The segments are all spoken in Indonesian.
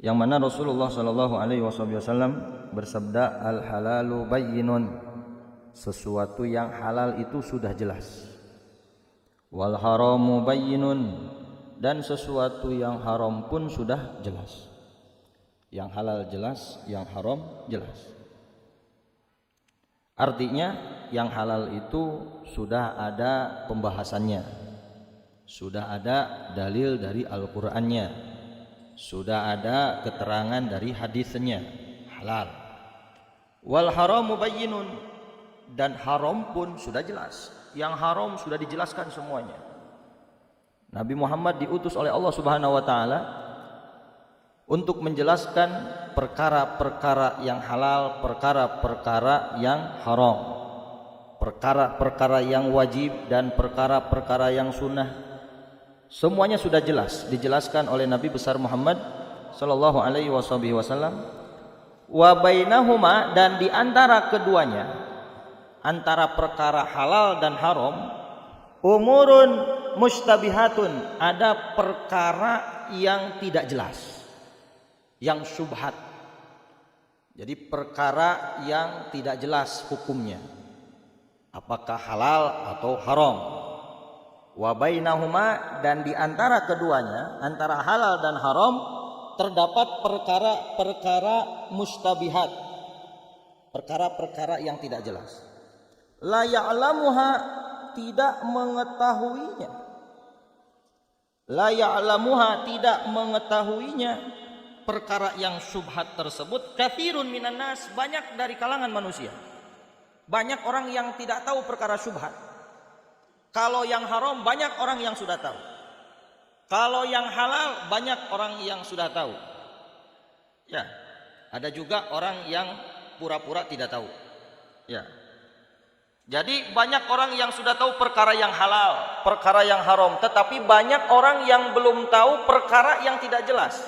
Yang mana Rasulullah Shallallahu Alaihi Wasallam bersabda, al halalu bayyinun, sesuatu yang halal itu sudah jelas. Wal haramu bayyinun, dan sesuatu yang haram pun sudah jelas. Yang halal jelas, yang haram jelas. Artinya yang halal itu sudah ada pembahasannya, sudah ada dalil dari Al-Qur'annya, sudah ada keterangan dari hadisnya, halal. Wal haramu bayyinun, dan haram pun sudah jelas. Yang haram sudah dijelaskan semuanya. Nabi Muhammad diutus oleh Allah Subhanahu wa taala untuk menjelaskan perkara-perkara yang halal, perkara-perkara yang haram, perkara-perkara yang wajib dan perkara-perkara yang sunnah. Semuanya sudah jelas dijelaskan oleh Nabi besar Muhammad sallallahu alaihi wasallam. Wa bainahuma, dan di antara keduanya, antara perkara halal dan haram, umurun mustabihatun, ada perkara yang tidak jelas, yang syubhat. Jadi perkara yang tidak jelas hukumnya, apakah halal atau haram. Wa bainahuma, dan di antara keduanya, antara halal dan haram, terdapat perkara-perkara mustabihat, perkara-perkara yang tidak jelas. La ya'lamuha, tidak mengetahuinya. La ya'lamuha, tidak mengetahuinya perkara yang syubhat tersebut. Katsirun minan nas, banyak dari kalangan manusia. Banyak orang yang tidak tahu perkara syubhat. Kalau yang haram banyak orang yang sudah tahu. Kalau yang halal banyak orang yang sudah tahu. Ya, ada juga orang yang pura-pura tidak tahu. Ya. Jadi banyak orang yang sudah tahu perkara yang halal, perkara yang haram, tetapi banyak orang yang belum tahu perkara yang tidak jelas,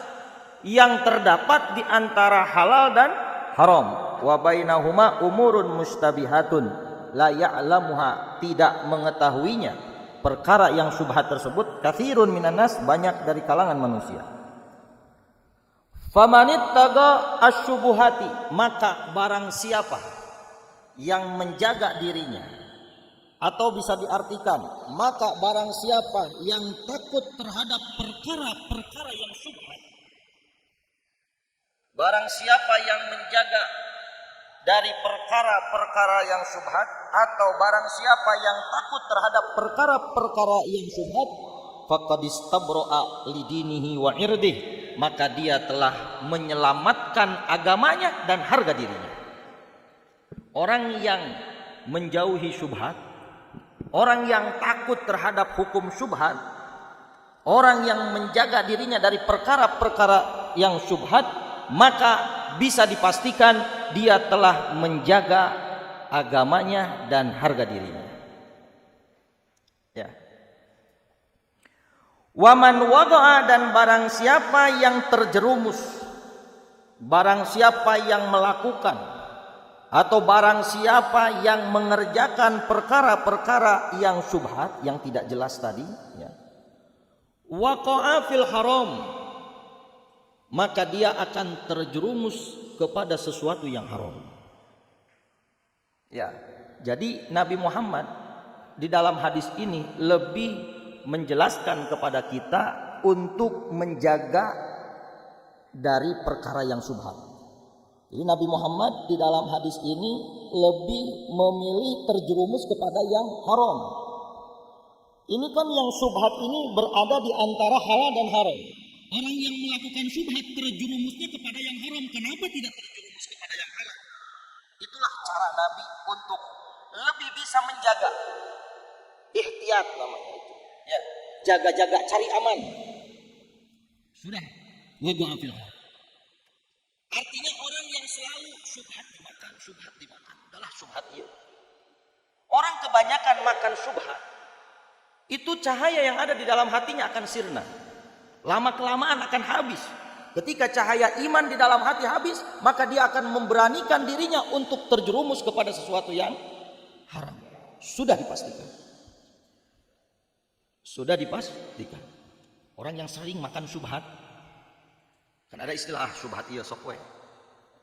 yang terdapat di antara halal dan haram. Wa bainahuma umurun mustabihatun la ya'lamuha, tidak mengetahuinya perkara yang syubhat tersebut. Katsirun minan nas, banyak dari kalangan manusia. Famanittaqa asyubuhati, maka barang siapa yang menjaga dirinya, atau bisa diartikan, maka barang siapa yang takut terhadap perkara-perkara yang syubhat, barang siapa yang menjaga dari perkara-perkara yang syubhat, atau barang siapa yang takut terhadap perkara-perkara yang syubhat, faqad istabra'a lidinihi wa irdih, maka dia telah menyelamatkan agamanya dan harga dirinya. Orang yang menjauhi syubhat, orang yang takut terhadap hukum syubhat, orang yang menjaga dirinya dari perkara-perkara yang syubhat, maka bisa dipastikan dia telah menjaga agamanya dan harga dirinya. Ya. Waman wada'a, dan barang siapa yang terjerumus, barang siapa yang melakukan, atau barang siapa yang mengerjakan perkara-perkara yang syubhat, yang tidak jelas tadi, ya. Waqa'a fil haram, maka dia akan terjerumus kepada sesuatu yang haram. Ya, jadi Nabi Muhammad di dalam hadis ini lebih menjelaskan kepada kita untuk menjaga dari perkara yang syubhat. Jadi Nabi Muhammad di dalam hadis ini lebih memilih terjerumus kepada yang haram. Ini kan yang syubhat ini berada di antara halal dan haram. Orang yang melakukan syubhat terjerumusnya kepada yang haram, kenapa tidak terjerumus kepada yang halal? Itulah cara Nabi untuk lebih bisa menjaga. Ihtiyat namanya itu. Ya, jaga-jaga, cari aman. Sudah. Wadu'a fil haram. Artinya orang yang selalu syubhat dimakan, adalah syubhat ya. Orang kebanyakan makan syubhat, itu cahaya yang ada di dalam hatinya akan sirna. Lama-kelamaan akan habis. Ketika cahaya iman di dalam hati habis, maka dia akan memberanikan dirinya untuk terjerumus kepada sesuatu yang haram. Sudah dipastikan. Sudah dipastikan. Orang yang sering makan syubhat, kan ada istilah syubhat iya sokwe.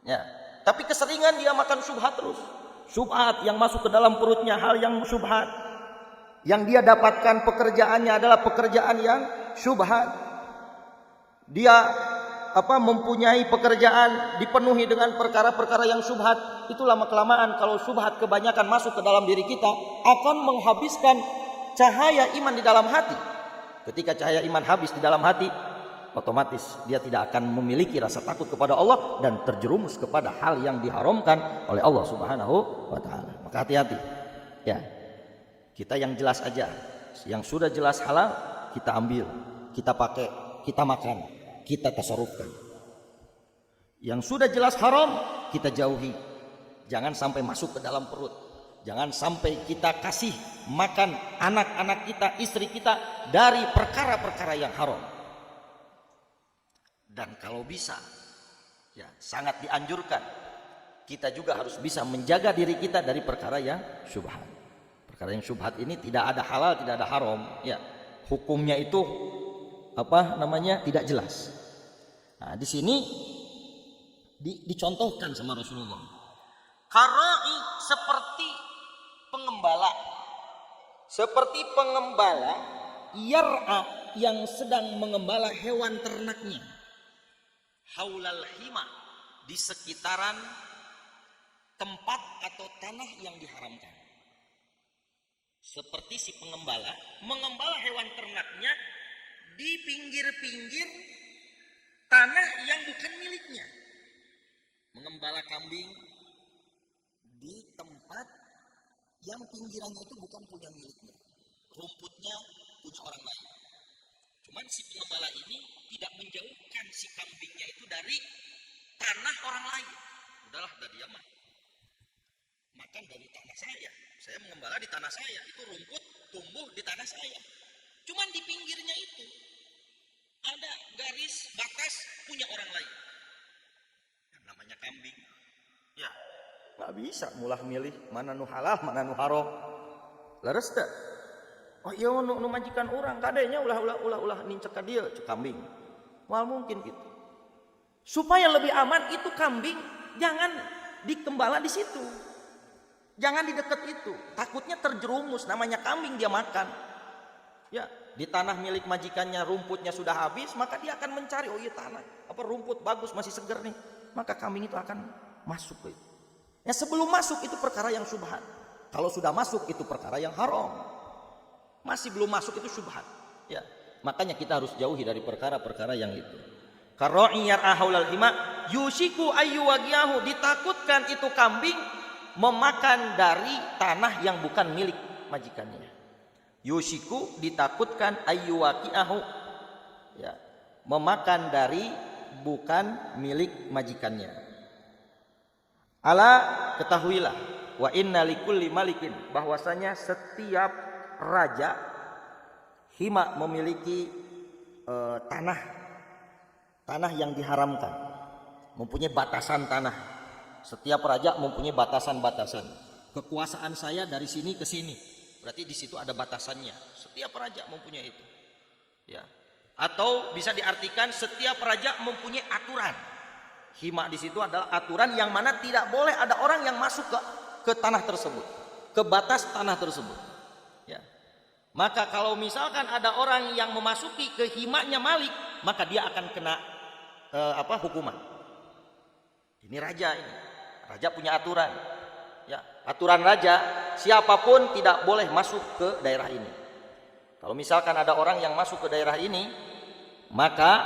Ya, tapi keseringan dia makan syubhat terus. Syubhat yang masuk ke dalam perutnya hal yang syubhat. Yang dia dapatkan pekerjaannya adalah pekerjaan yang syubhat. Dia mempunyai pekerjaan dipenuhi dengan perkara-perkara yang syubhat. Itu lama-kelamaan kalau syubhat kebanyakan masuk ke dalam diri kita akan menghabiskan cahaya iman di dalam hati. Ketika cahaya iman habis di dalam hati, otomatis dia tidak akan memiliki rasa takut kepada Allah dan terjerumus kepada hal yang diharamkan oleh Allah Subhanahu wa taala. Maka hati-hati. Ya. Kita yang jelas aja. Yang sudah jelas halal kita ambil, kita pakai, kita makan, kita tasarrufkan. Yang sudah jelas haram kita jauhi. Jangan sampai masuk ke dalam perut. Jangan sampai kita kasih makan anak-anak kita, istri kita dari perkara-perkara yang haram. Dan kalau bisa, ya sangat dianjurkan, kita juga harus bisa menjaga diri kita dari perkara yang syubhat. Perkara yang syubhat ini tidak ada halal, tidak ada haram. Ya, hukumnya itu tidak jelas. Nah, di sini dicontohkan sama Rasulullah. Karai seperti pengembala yar'a yang sedang mengembala hewan ternaknya. Haulal hima, di sekitaran tempat atau tanah yang diharamkan. Seperti si pengembala mengembala hewan ternaknya di pinggir-pinggir tanah yang bukan miliknya. Mengembala kambing di tempat yang pinggirannya itu bukan punya miliknya. Rumputnya punya orang lain. Cuman si pengembala ini tidak menjauhkan si kambingnya itu dari tanah orang lain. Udahlah, dah dia makan dari tanah saya. Saya mengembala di tanah saya. Itu rumput tumbuh di tanah saya. Cuman di pinggirnya itu ada garis batas punya orang lain. Yang namanya kambing. Ya, nggak bisa mulah milih mana nu halal, mana nu haram. Laras teh. Oh iya nu majikan orang kadenya ulah nincek ka dieu cek kambing. Moal mungkin gitu. Supaya lebih aman itu kambing jangan dikembala di situ. Jangan di dekat itu. Takutnya terjerumus, namanya kambing dia makan. Ya, di tanah milik majikannya rumputnya sudah habis, maka dia akan mencari, oh iya tanah, rumput bagus masih segar nih. Maka kambing itu akan masuk ke itu. Ya, sebelum masuk itu perkara yang syubhat. Kalau sudah masuk itu perkara yang haram. Masih belum masuk itu syubhat. Ya, makanya kita harus jauhi dari perkara-perkara yang itu. Karra'i yar'a haulal hima yushiku ayyuwagiyahu, ditakutkan itu kambing memakan dari tanah yang bukan milik majikannya. Yushiku ditakutkan ayyuwaqi'ahu, ya, memakan dari bukan milik majikannya. Ala, ketahuilah, wa inna likulli malikin, bahwasanya setiap raja hima memiliki tanah yang diharamkan, mempunyai batasan tanah. Setiap raja mempunyai batasan-batasan. Kekuasaan saya dari sini ke sini, berarti di situ ada batasannya. Setiap raja mempunyai itu. Ya. Atau bisa diartikan setiap raja mempunyai aturan. Hima di situ adalah aturan yang mana tidak boleh ada orang yang masuk ke tanah tersebut, ke batas tanah tersebut. Ya. Maka kalau misalkan ada orang yang memasuki ke himanya Malik, maka dia akan kena hukuman. Ini raja ini. Raja punya aturan. Ya, aturan raja, siapapun tidak boleh masuk ke daerah ini. Kalau misalkan ada orang yang masuk ke daerah ini, maka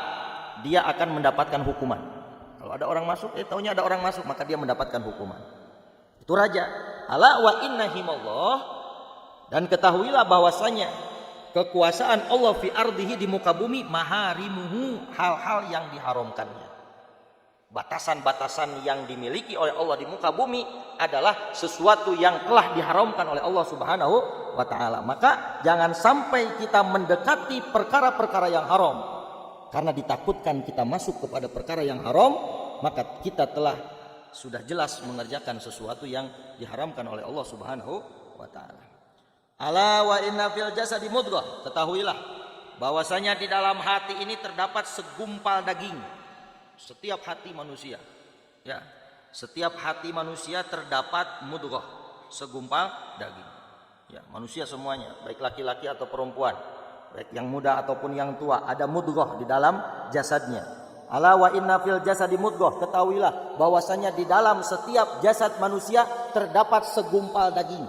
dia akan mendapatkan hukuman. Kalau ada orang masuk, taunya ada orang masuk, maka dia mendapatkan hukuman. Itu raja. Ala wa inna himallah, dan ketahuilah bahwasanya kekuasaan Allah fi ardihi, di muka bumi, maharimuhu, hal-hal yang diharamkannya. Batasan-batasan yang dimiliki oleh Allah di muka bumi adalah sesuatu yang telah diharamkan oleh Allah Subhanahu wa taala. Maka jangan sampai kita mendekati perkara-perkara yang haram. Karena ditakutkan kita masuk kepada perkara yang haram, maka kita telah sudah jelas mengerjakan sesuatu yang diharamkan oleh Allah Subhanahu wa taala. Ala wa inna fil jasadi mudghah, ketahuilah bahwasanya di dalam hati ini terdapat segumpal daging. Setiap hati manusia, ya, setiap hati manusia terdapat mudghah, segumpal daging. Ya, manusia semuanya, baik laki-laki atau perempuan, baik yang muda ataupun yang tua, ada mudghah di dalam jasadnya. Ala wa inna fil jasadi mudghah, ketahuilah bahwasanya di dalam setiap jasad manusia terdapat segumpal daging.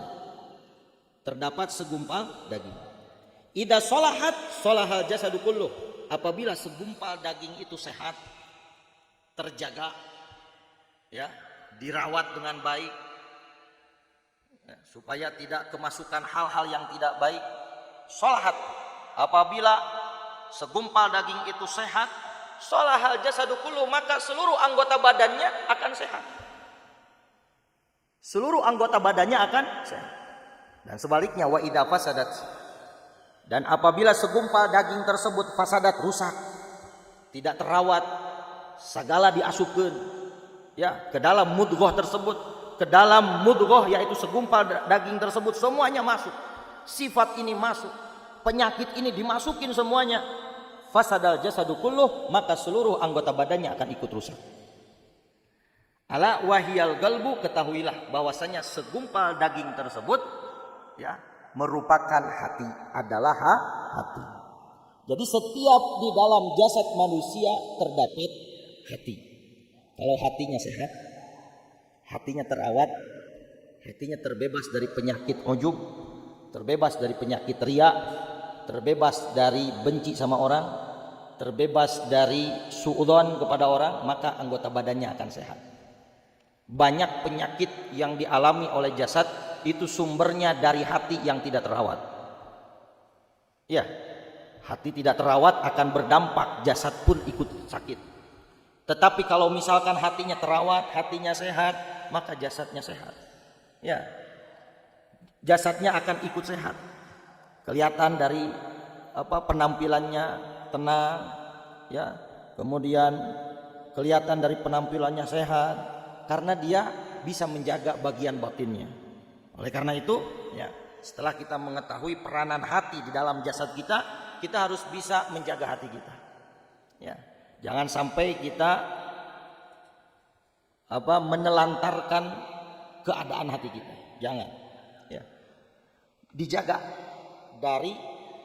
Terdapat segumpal daging. Idza sholahat sholahal jasadu kulluh. Apabila segumpal daging itu sehat, terjaga, ya, dirawat dengan baik, ya, supaya tidak kemasukan hal-hal yang tidak baik. Sholahat, apabila segumpal daging itu sehat, sholahal jasadu kulluh, maka seluruh anggota badannya akan sehat. Seluruh anggota badannya akan sehat. Dan sebaliknya, wa idza fasadat, dan apabila segumpal daging tersebut fasadat, rusak, tidak terawat, segala diasupkeun, ya, ke dalam mudghah tersebut, ke dalam mudghah yaitu segumpal daging tersebut, semuanya masuk. Sifat ini masuk, penyakit ini dimasukin semuanya. Fasadal jasadu kulluh, maka seluruh anggota badannya akan ikut rusak. Ala wahiyal galbu, ketahuilah bahwasanya segumpal daging tersebut, ya, merupakan hati, adalah hati. Jadi setiap di dalam jasad manusia terdapat hati. Kalau hatinya sehat, hatinya terawat, hatinya terbebas dari penyakit ujub, terbebas dari penyakit riya, terbebas dari benci sama orang, terbebas dari suudzon kepada orang, maka anggota badannya akan sehat. Banyak penyakit yang dialami oleh jasad itu sumbernya dari hati yang tidak terawat. Ya, hati tidak terawat akan berdampak jasad pun ikut sakit. Tetapi kalau misalkan hatinya terawat, hatinya sehat, maka jasadnya sehat. Ya, jasadnya akan ikut sehat. Kelihatan dari penampilannya tenang, ya. Kemudian kelihatan dari penampilannya sehat karena dia bisa menjaga bagian batinnya. Oleh karena itu, ya, setelah kita mengetahui peranan hati di dalam jasad kita, kita harus bisa menjaga hati kita. Ya, jangan sampai kita menelantarkan keadaan hati kita. Jangan. Ya. Dijaga dari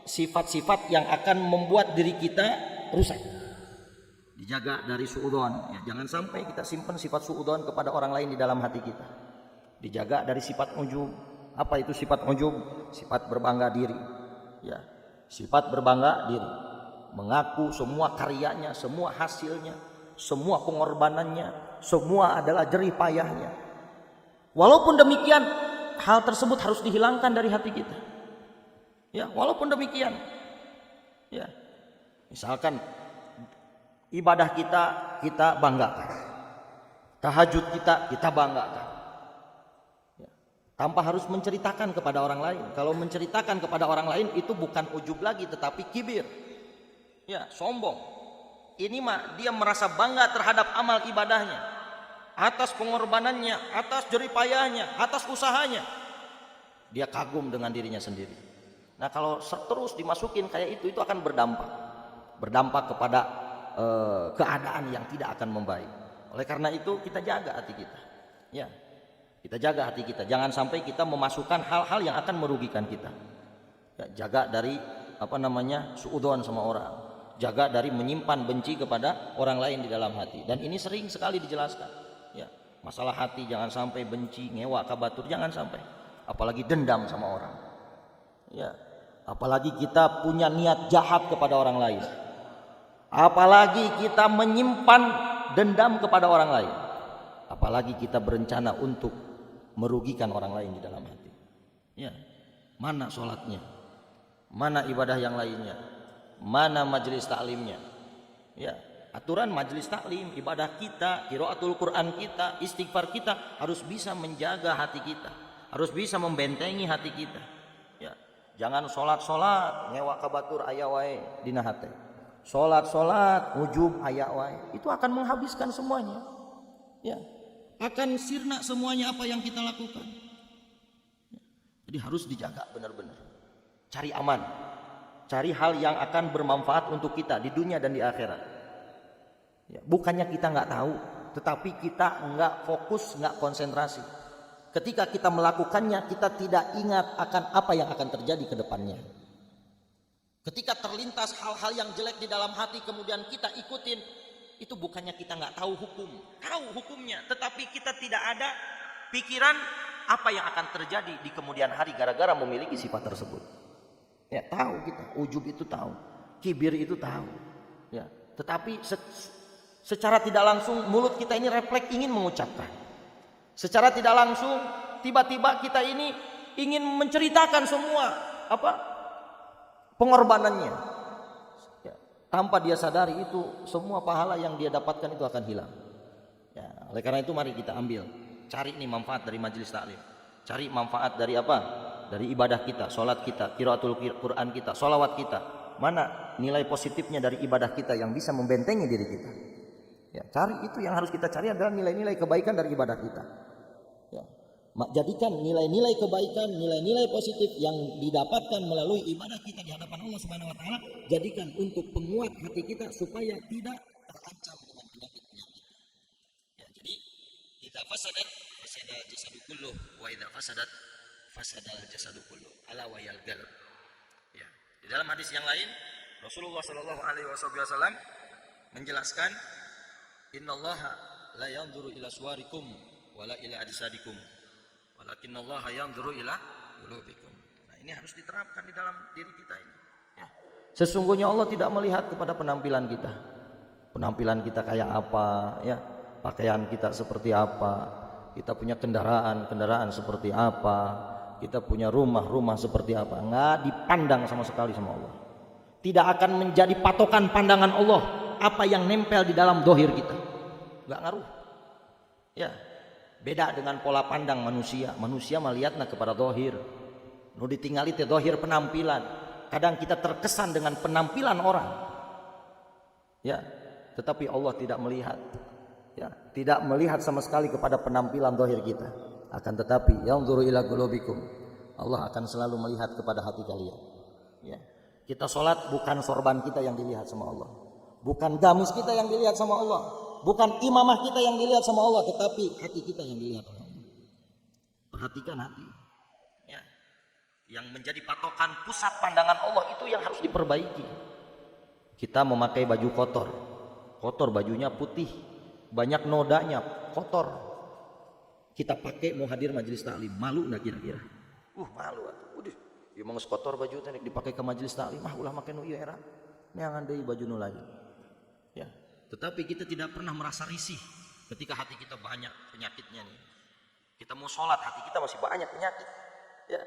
sifat-sifat yang akan membuat diri kita rusak. Dijaga dari suudzon. Ya, jangan sampai kita simpan sifat suudzon kepada orang lain di dalam hati kita. Dijaga dari sifat ujub. Apa itu sifat ujub? Sifat berbangga diri. Ya, sifat berbangga diri. Mengaku semua karyanya, semua hasilnya, semua pengorbanannya, semua adalah jerih payahnya. Walaupun demikian, hal tersebut harus dihilangkan dari hati kita. Ya, walaupun demikian. Ya. Misalkan ibadah kita banggakan. Tahajud kita banggakan. Tanpa harus menceritakan kepada orang lain. Kalau menceritakan kepada orang lain itu bukan ujub lagi, tetapi kibir. Ya, sombong. Ini mah dia merasa bangga terhadap amal ibadahnya, atas pengorbanannya, atas jerih payahnya, atas usahanya. Dia kagum dengan dirinya sendiri. Nah, kalau terus dimasukin kayak itu akan berdampak kepada keadaan yang tidak akan membaik. Oleh karena itu kita jaga hati kita. Ya. Kita jaga hati kita, jangan sampai kita memasukkan hal-hal yang akan merugikan kita. Ya, jaga dari suudzon sama orang, jaga dari menyimpan benci kepada orang lain di dalam hati. Dan ini sering sekali dijelaskan. Ya, masalah hati jangan sampai benci, ngewa, kabatur, jangan sampai. Apalagi dendam sama orang. Ya, apalagi kita punya niat jahat kepada orang lain. Apalagi kita menyimpan dendam kepada orang lain. Apalagi kita berencana untuk merugikan orang lain di dalam hati. Ya, mana sholatnya, mana ibadah yang lainnya, mana majelis taklimnya. Ya, aturan majelis taklim, ibadah kita, qiraatul Quran kita, istighfar kita harus bisa menjaga hati kita, harus bisa membentengi hati kita. Ya, jangan sholat ngewa kabatur aya wae dina hate. Sholat ujub aya wae, itu akan menghabiskan semuanya. Ya, akan sirna semuanya apa yang kita lakukan. Jadi harus dijaga benar-benar. Cari aman, cari hal yang akan bermanfaat untuk kita di dunia dan di akhirat. Ya, bukannya kita nggak tahu, tetapi kita nggak fokus, nggak konsentrasi. Ketika kita melakukannya, kita tidak ingat akan apa yang akan terjadi ke depannya. Ketika terlintas hal-hal yang jelek di dalam hati, kemudian kita ikutin, itu bukannya kita nggak tahu tahu hukumnya, tetapi kita tidak ada pikiran apa yang akan terjadi di kemudian hari gara-gara memiliki sifat tersebut. Ya, tahu kita, ujub itu tahu, kibir itu tahu. Ya, tetapi secara tidak langsung mulut kita ini refleks ingin mengucapkan. Secara tidak langsung tiba-tiba kita ini ingin menceritakan semua pengorbanannya. Ya, tanpa dia sadari itu semua pahala yang dia dapatkan itu akan hilang. Ya, oleh karena itu mari kita ambil, cari nih manfaat dari majelis taklim. Cari manfaat dari apa? Dari ibadah kita, sholat kita, qiraatul Quran kita, sholawat kita. Mana nilai positifnya dari ibadah kita yang bisa membentengi diri kita? Ya, cari itu yang harus kita cari adalah nilai-nilai kebaikan dari ibadah kita. Ya, jadikan nilai-nilai kebaikan, nilai-nilai positif yang didapatkan melalui ibadah kita di hadapan Allah Subhanahu wa taala, jadikan untuk penguat hati kita supaya tidak terancam dengan penyakit-penyakit. Ya, jadi idza fasadat fasada jasadu kulluh wa idza fasadat fasadal jasadu kulluh ala wayal qalb. Ya, di dalam hadis yang lain Rasulullah sallallahu alaihi wasallam menjelaskan, innallaha la yanzuru ila suwarikum wala ila ajsadikum walakinallaha yanzuru ila qulubikum. Nah, ini harus diterapkan di dalam diri kita ini. Ya. Sesungguhnya Allah tidak melihat kepada penampilan kita. Penampilan kita kayak apa, ya. Pakaian kita seperti apa, kita punya kendaraan seperti apa, kita punya rumah seperti apa. Nggak dipandang sama sekali sama Allah. Tidak akan menjadi patokan pandangan Allah apa yang nempel di dalam dohir kita. Nggak ngaruh. Ya, beda dengan pola pandang manusia. Manusia melihatnya kepada dohir. Nu ditinggali teh dohir penampilan. Kadang kita terkesan dengan penampilan orang. Ya, tetapi Allah tidak melihat. Ya, tidak melihat sama sekali kepada penampilan dohir kita. Akan tetapi yanzuru ila qulubikum, Allah akan selalu melihat kepada hati kalian. Ya, kita sholat bukan sorban kita yang dilihat sama Allah, bukan gamis kita yang dilihat sama Allah, bukan imamah kita yang dilihat sama Allah, tetapi hati kita yang dilihat oleh Allah. Perhatikan hati. Ya, yang menjadi patokan pusat pandangan Allah itu yang harus diperbaiki. Kita memakai baju kotor bajunya putih, banyak nodanya, kotor. Kita pakai mau hadir majelis taklim, malu nggak kira-kira? Malu atuh. Udah, ieu mah geus kotor baju teh dipakai ke majelis taklim, ulah make nu ieu era. Neangan deui baju nu lagi. Ya, tetapi kita tidak pernah merasa risih ketika hati kita banyak penyakitnya nih. Kita mau sholat, hati kita masih banyak penyakit. Ya,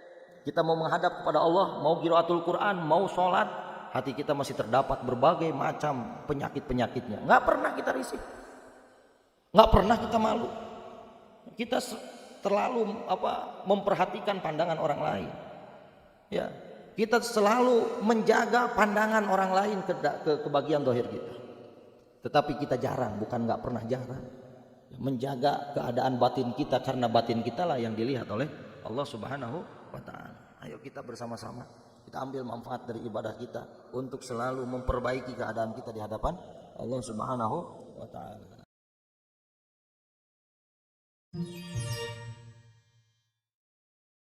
kita mau menghadap kepada Allah, mau qiraatul Quran, mau sholat, hati kita masih terdapat berbagai macam penyakit-penyakitnya. Nggak pernah kita risih. Nggak pernah kita malu. Kita terlalu memperhatikan pandangan orang lain. Ya, kita selalu menjaga pandangan orang lain ke bagian dohir kita. Tetapi kita jarang, bukan nggak pernah jarang, menjaga keadaan batin kita, karena batin kita lah yang dilihat oleh Allah Subhanahu wa taala. Ayo kita bersama-sama kita ambil manfaat dari ibadah kita untuk selalu memperbaiki keadaan kita di hadapan Allah Subhanahu wa taala.